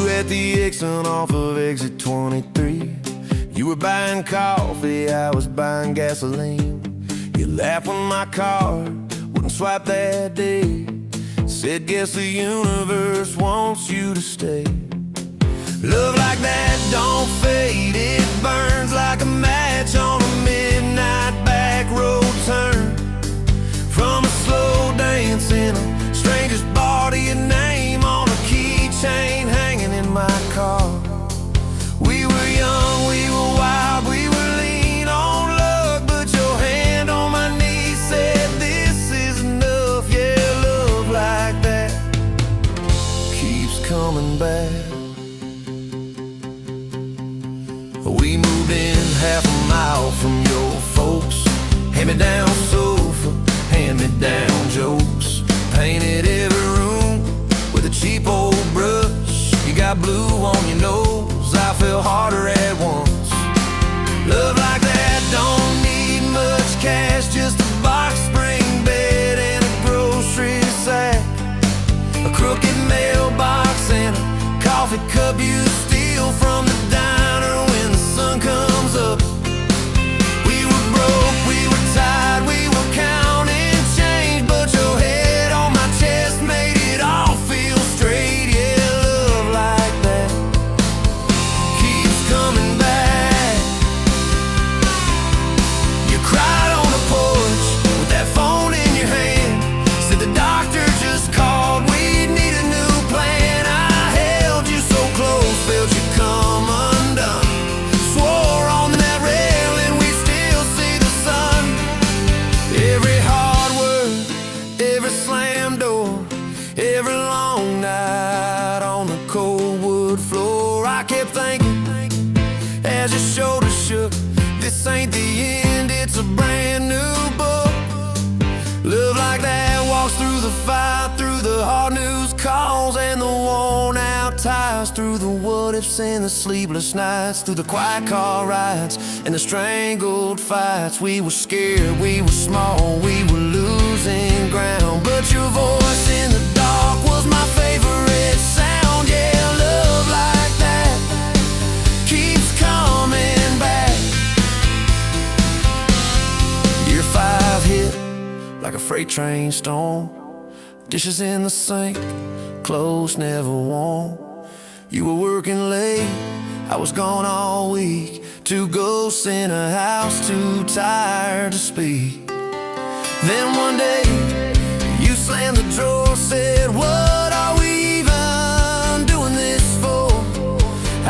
you at the exit off of exit 23. You were buying coffee, I was buying gasoline. You laughed when my card wouldn't swipe that day. Said, guess the universe wants you to stay. Love like that don't fade, it burns like a match on a midnight back road turn. From a slow dance in a stranger's bar to your name on a keychain hanging in my car. We were young, we were wild, we were lean on luck, but your hand on my knee said this is enough. Yeah, love like that keeps coming back. We moved in half a mile from your folks. Hand-me-down sofa, hand-me-down jokes. Painted every room with a cheap old brush. You got blue on your nose, I fell harder at once. Love like that don't need much cash, just a box spring bed and a grocery sack, a crooked mailbox and a coffee cup you steal from the diner when the sun comes up. We were broke, we were tired, we were counting change, but your head on my chest made it all feel straight. Yeah, love like that keeps coming back. You cried on the porch with that phone in your hand. Said the doctor just called, we need a new plan. I held you so close, felt you come undone. Swore on that railing we still see the sun. Every hard word, every slam door, every long night on the cold wood floor. I kept thinking as your shoulders shook, this ain't the end, it's a brand new book. Love like that walks through the fight, through the hard news calls and the worn out tires, through the what ifs and the sleepless nights, through the quiet car rides and the strangled fights. We were scared, we were small, we were losing ground, but your voice in the dark was my favorite sound. Yeah, love like that keeps coming back. Year 5 hit like a freight train storm. Dishes in the sink, clothes never warm. You were working late, I was gone all week. 2 ghosts in a house, too tired to speak. Then one day, you slammed the door, said, what are we even doing this for?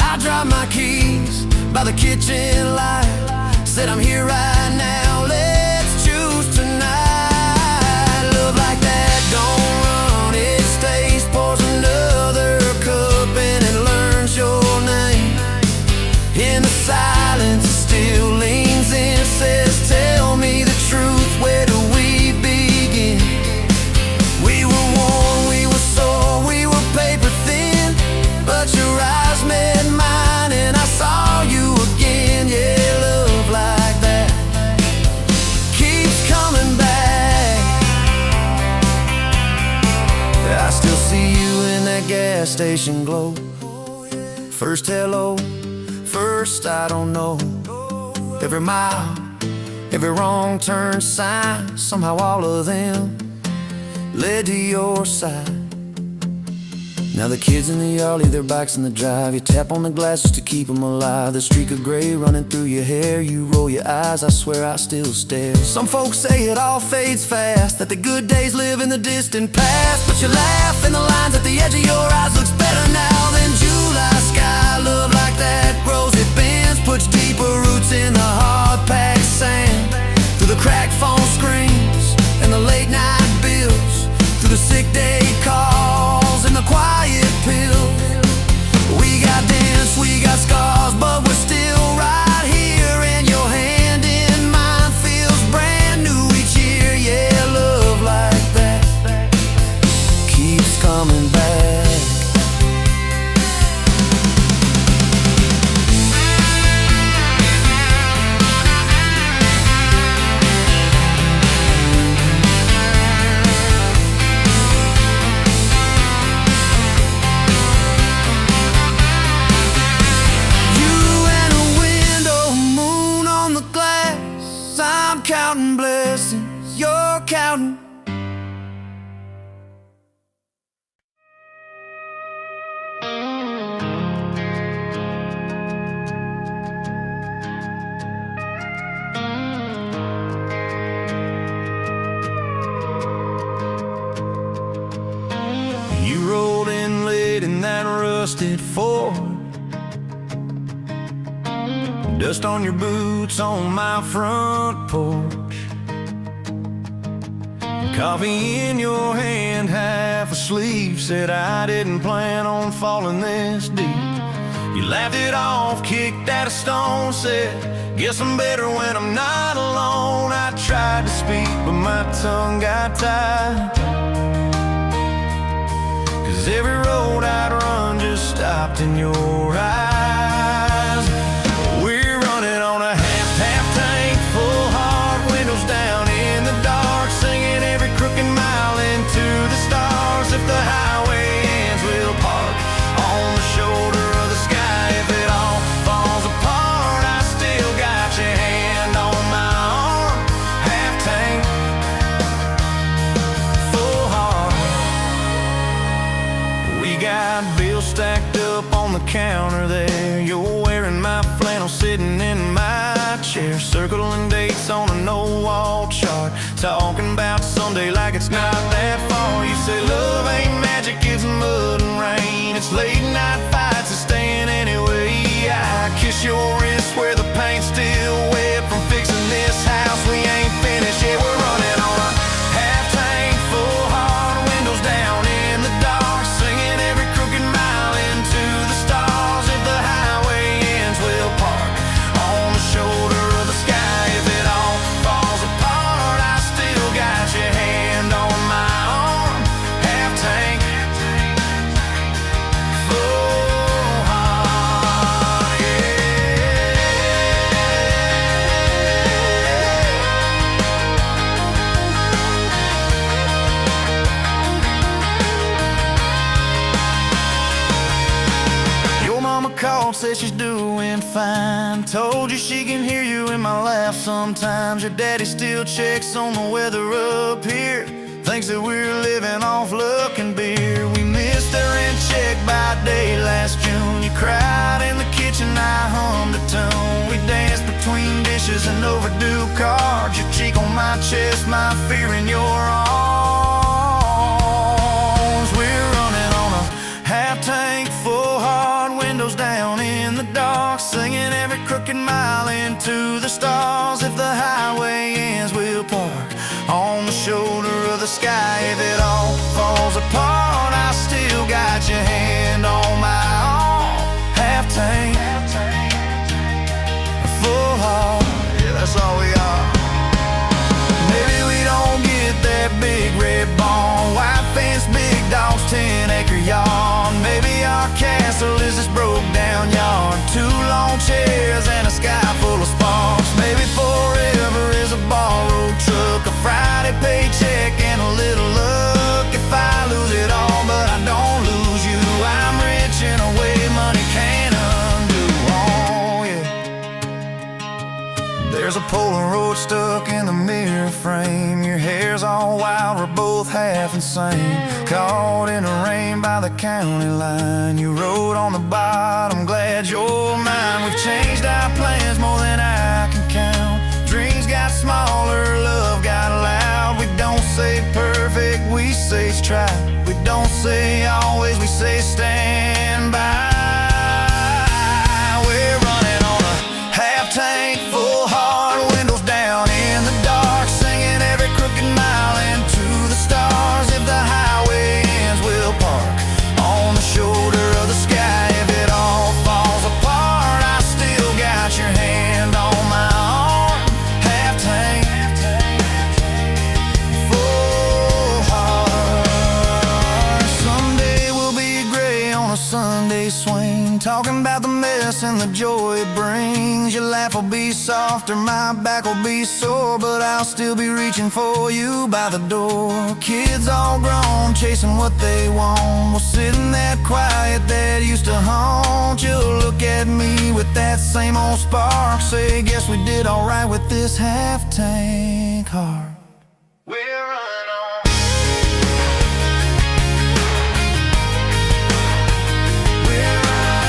I dropped my keys by the kitchen light, said I'm here right now, let's choose tonight. Love like that don't run, it stays, pours another cup and it learns your name. In the silence it still leans in, says tell me the truth, where do we begin? We were worn, we were sore, we were paper thin, but your eyes met mine and I saw you again. Yeah, love like that keeps coming back. I still see you in that gas station glow. First hello, first I don't know. Every mile, every wrong turn sign, somehow all of them led to your side. Now the kids in the yard leave their bikes in the drive. You tap on the glasses to keep them alive. The streak of gray running through your hair. You roll your eyes, I swear I still stare. Some folks say it all fades fast, that the good days live in the distant past, but you laugh and the lines at the edge of your eyes looks better now than July sky. Love like that grows, it bends, puts deeper roots in the hard-packed sand. Through the cracked phone screens and the late night bills, through the sick day calls and the quiet pills. We got dents, we got scars, but we're still right here, and your hand in mine feels brand new each year. Yeah, love like that keeps coming back. rusted Ford. Dust on your boots on my front porch. Coffee in your hand, half asleep. Said I didn't plan on falling this deep. You laughed it off, kicked at a stone. Said, guess I'm better when I'm not alone. I tried to speak, but my tongue got tied. 'Cause every road I'd run just stopped in your eyes. We're running on a half tank, full hard, windows down in the dark, singing every crooked mile into the stars. If the highway ends, we'll park on the shoulder of the sky. If it all falls apart, I still got your hand on my arm. Half tank, full hard. We got bills stacked up on the counter there. You're wearing my flannel, sitting in my chair, circling dates on a no-wall chart, talking about Sunday like it's not that far. You say love ain't magic, it's mud and rain. It's late night fights and staying anyway. I kiss your wrist where the paint's still wet from fixing this house. We ain't finished yet. We're running on a half tank, full hard, windows down in the dark, singing every crooked mile into the stars. If the highway ends, we'll park on the shoulder of the sky. If it all falls apart, I still got your hand on my arm. Half tank, full heart, yeah. Your mama called, said she's doing fine. Told you she can hear you in my laugh sometimes. Your daddy still checks on the weather up here, thinks that we're living off luck and beer. We missed our rent check by day last June. You cried in the kitchen, I hummed a tune. We danced between dishes and overdue cards. Your cheek on my chest, my fear in your arms. We're running on a half tank, full hard, windows down in the dark, singing every crooked mile into the stars. If the highway ends, we'll park on the shoulder of the sky. If it all falls apart, I still got your hand on my arm. Half tank, full heart, yeah, that's all we are. Maybe we don't get that big red barn, white fence, big dogs, 10-acre yard. Maybe our castle is this broke down yard, 2 long chairs and a sky full of sparks. Maybe forever is a borrowed truck, a Friday paycheck and a little luck. If I lose it all but I don't lose you, I'm rich in a way money can't undo. Oh yeah. There's a Polaroid stuck in the mirror frame. Your hair's all wild, we're both half insane. Caught in the rain by the county line. You wrote on the bottom, glad you're mine. We've changed our plans more than I can count. Dreams got smaller, love got loud. We don't say perfect, we say try. We don't say always, we say stand by. We're running on a half tank, full hard, windows down in the dark, singing every crooked mile into the stars. If the highway ends, we'll park on the shoulder of the sky. If it all falls apart, I still got your hand on my arm. Half tank, full heart. Someday we'll be gray on a Sunday swing, talking about the mess and the joy it brings. Your laugh will be softer, my back will be sore, but I'll still be reaching for you by the door. Kids all grown, chasing what they want. We'll sit in that quiet that used to haunt you. Look at me with that same old spark, say, guess we did alright with this half tank heart. We're running on. We're running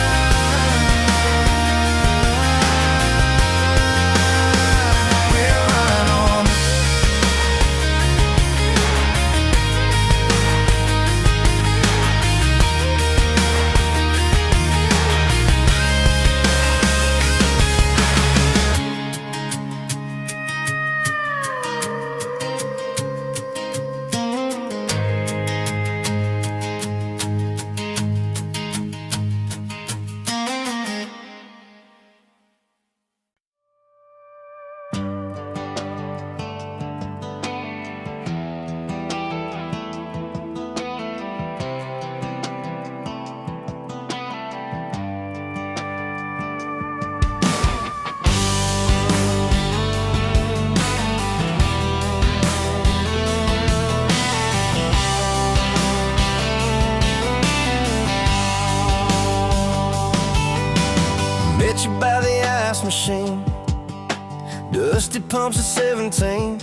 on. met you by the ice machine, dusty pumps at 17.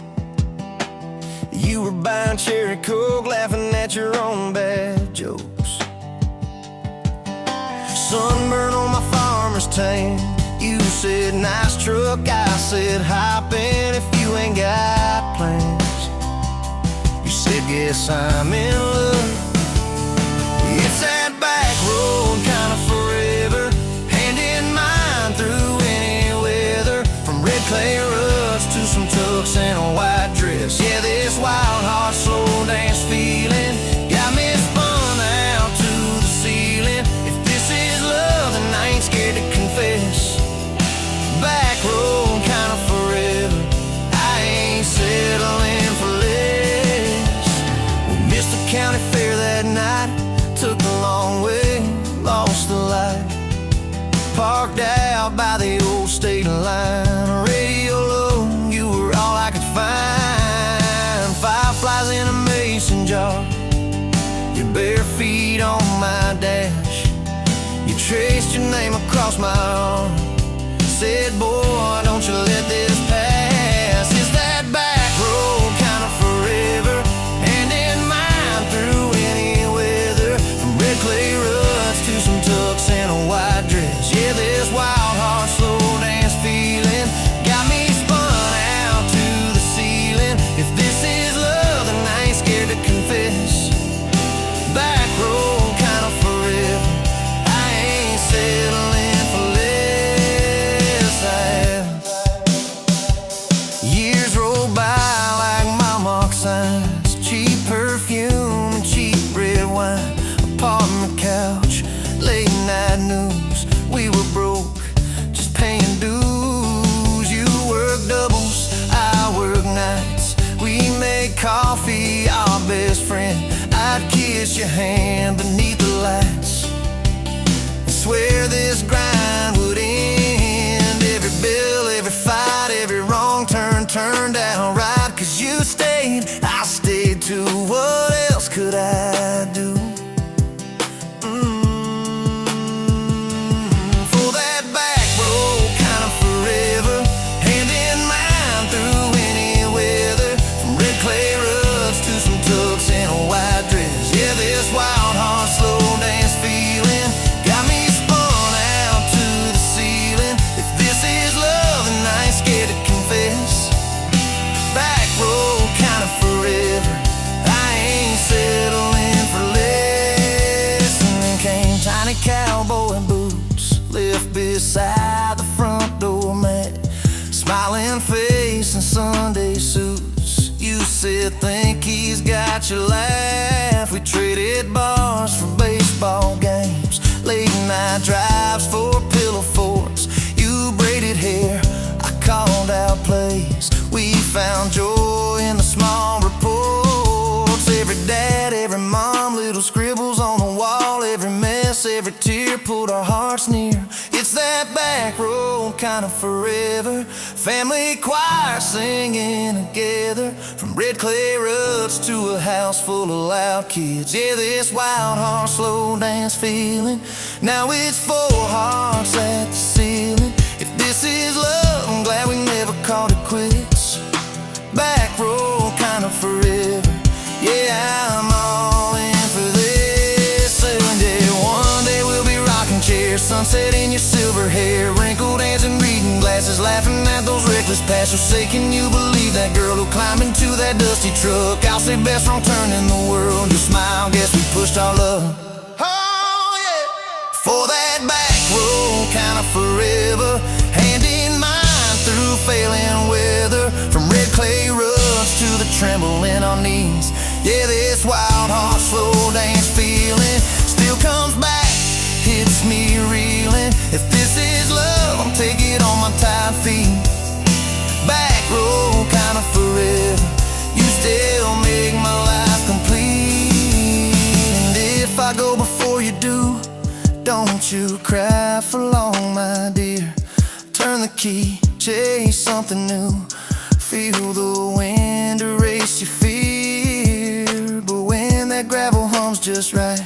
You were buying cherry coke, laughing at your own bad jokes. Sunburn on my farmer's tan. You said nice truck, I said hop in if you ain't got plans. You said guess I'm in love. It's that back road kinda forever, hand in mine through any weather. From red clay ruts to some tux and a white dress. Yeah, this wild heart slow dance feeling got me spun out to the ceiling. If this is love, then I ain't scared to confess. Back road kinda forever, I ain't settling for less. We missed the county fair that night, took the long way, lost the light. Parked out by the old state line, radio low, you were all I could find. Fireflies in a mason jar, your bare feet on my dash. You traced your name across my arm, said, boy, don't you let this pass. It's that back road kinda forever, hand in mine through any weather. From red clay ruts to some tux and a white dress. Yeah, this wild heart slow dance feeling got me spun out to the ceiling. If this is love, then I ain't scared to confess. Back road kinda forever, I ain't settling for less. Years roll by like mile mark signs, cheap perfume and cheap red wine. Apartment couch, late night news. We were broke, just paying dues. You work doubles, I work nights. We make coffee, our best friend. I'd kiss your hand beneath the lights and swear this grind would end. Every bill, every fight, every wrong turn turned out right. 'Cause you stayed, I stayed too. What else could I do? For that back road kinda forever, hand in mine through any weather. From red clay ruts to some tux and a white dress. Yeah, this wild heart slow dance feeling got me spun out to the ceiling. If this is love, then I ain't scared to confess. Back road kinda forever, I ain't settling for less. And then came tiny cowboy boots, left beside the front door mat. Smiling face and Sunday suits. You said think he's got your laugh. We traded bars for baseball games, late night drives for pillow forts. You braided hair, I called out plays. We found joy in the small reports. Every dad, every mom, little scribbles on the wall. Every mess, every tear pulled our hearts near. It's that back road kinda forever, family choir singing together. From red clay ruts to a house full of loud kids. Yeah, this wild heart slow dance feeling, now it's 4 hearts at the ceiling. If this is love, I'm glad we never called it quits. Back road kinda forever, yeah, I'm all in for this. And yeah, one day we'll be rocking chairs, sunset in your silver hair, wrinkled hands and reading glasses, laughing at those reckless past. So say, can you believe that girl who climbed into that dusty truck? I'll say best wrong turn in the world. You smile, guess we pushed our love. Oh yeah, for that back road kinda forever, hand in mine through failing weather. From red clay ruts to the tremble in our knees. Yeah, this wild heart slow dance feeling still comes back, hits me reeling. If this is love, I'll take it on my tired feet. Back road kinda forever, you still make my life complete. And if I go before you do, don't you cry for long, my dear. Turn the key, chase something new. Feel the wind erase your fear. But when that gravel hums just right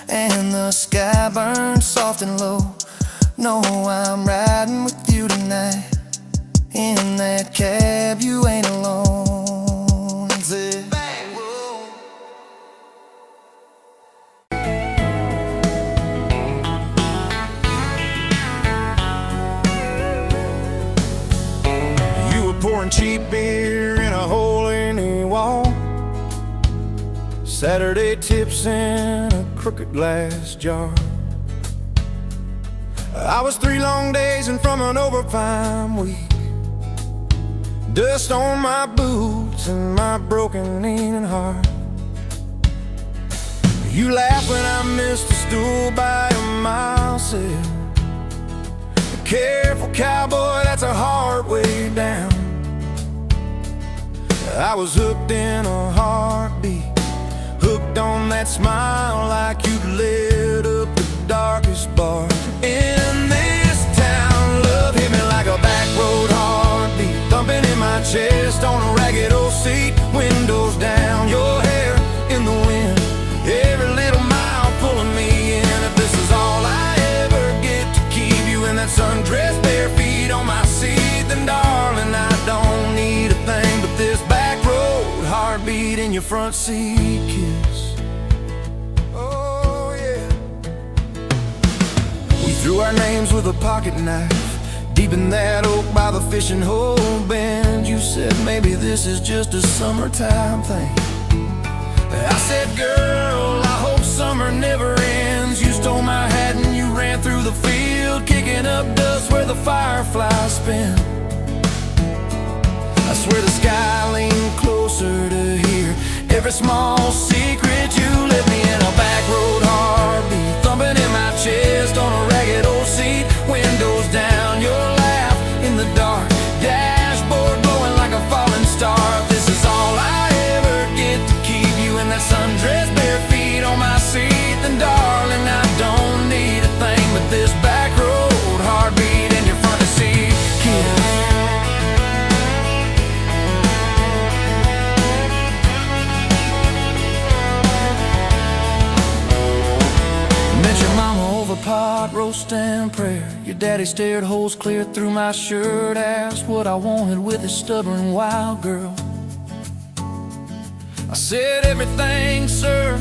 and the sky burns soft and low, know I'm riding with you tonight. In that cab, you ain't alone. Zip. You were pouring cheap beer in a hole in the wall, Saturday tips in a crooked glass jar. I was 3 long days and from an overtime week, dust on my boots and my broken leaning heart. You laughed when I missed a stool by a mile sail. Careful cowboy, that's a hard way down. I was hooked in a heartbeat, hooked on that smile like you'd lit up the darkest bar in this town. Love hit me like a back road heartbeat, thumping in my chest on a ragged old seat. Windows down, your hair in the wind, every little mile pulling me in. If this is all I ever get to keep you in that sundress, bare feet on my seat, then darling, I don't need a thing but this back road heartbeat in your front seat kiss. Oh yeah. We threw our names with a pocket knife deep in that oak by the fishing hole bend. You said maybe this is just a summertime thing. I said, girl, I hope summer never ends. You stole my hat and you ran through the field, kicking up dust where the fireflies spin. I swear the sky leaned closer to hear every small secret you let me in. A back road heartbeat thumping in my chest on a ragged old seat. Windows down, your laugh in the dark, dashboard glowing like a falling star. If this is all I ever get to keep you in that sundress, bare feet on my seat, then darling, I don't need a thing but this back road heartbeat in your front seat kiss. Pot roast and prayer. Your daddy stared holes clear through my shirt, asked what I wanted with his stubborn wild girl. I said everything, sir,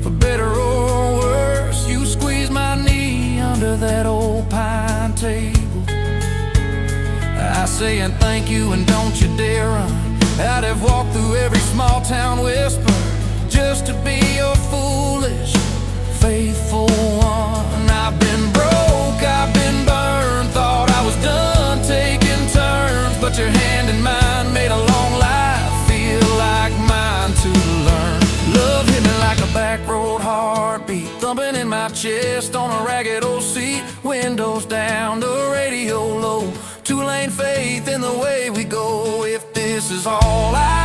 for better or worse. You squeezed my knee under that old pine table. I say and thank you and don't you dare run. I'd have walked through every small town whisper just to be your foolish faithful one. I've been broke, I've been burned, thought I was done taking turns, but your hand in mine made a long life feel like mine to learn. Love hit me like a back road heartbeat, thumping in my chest on a ragged old seat. Windows down, the radio low, 2-lane faith in the way we go. If this is all I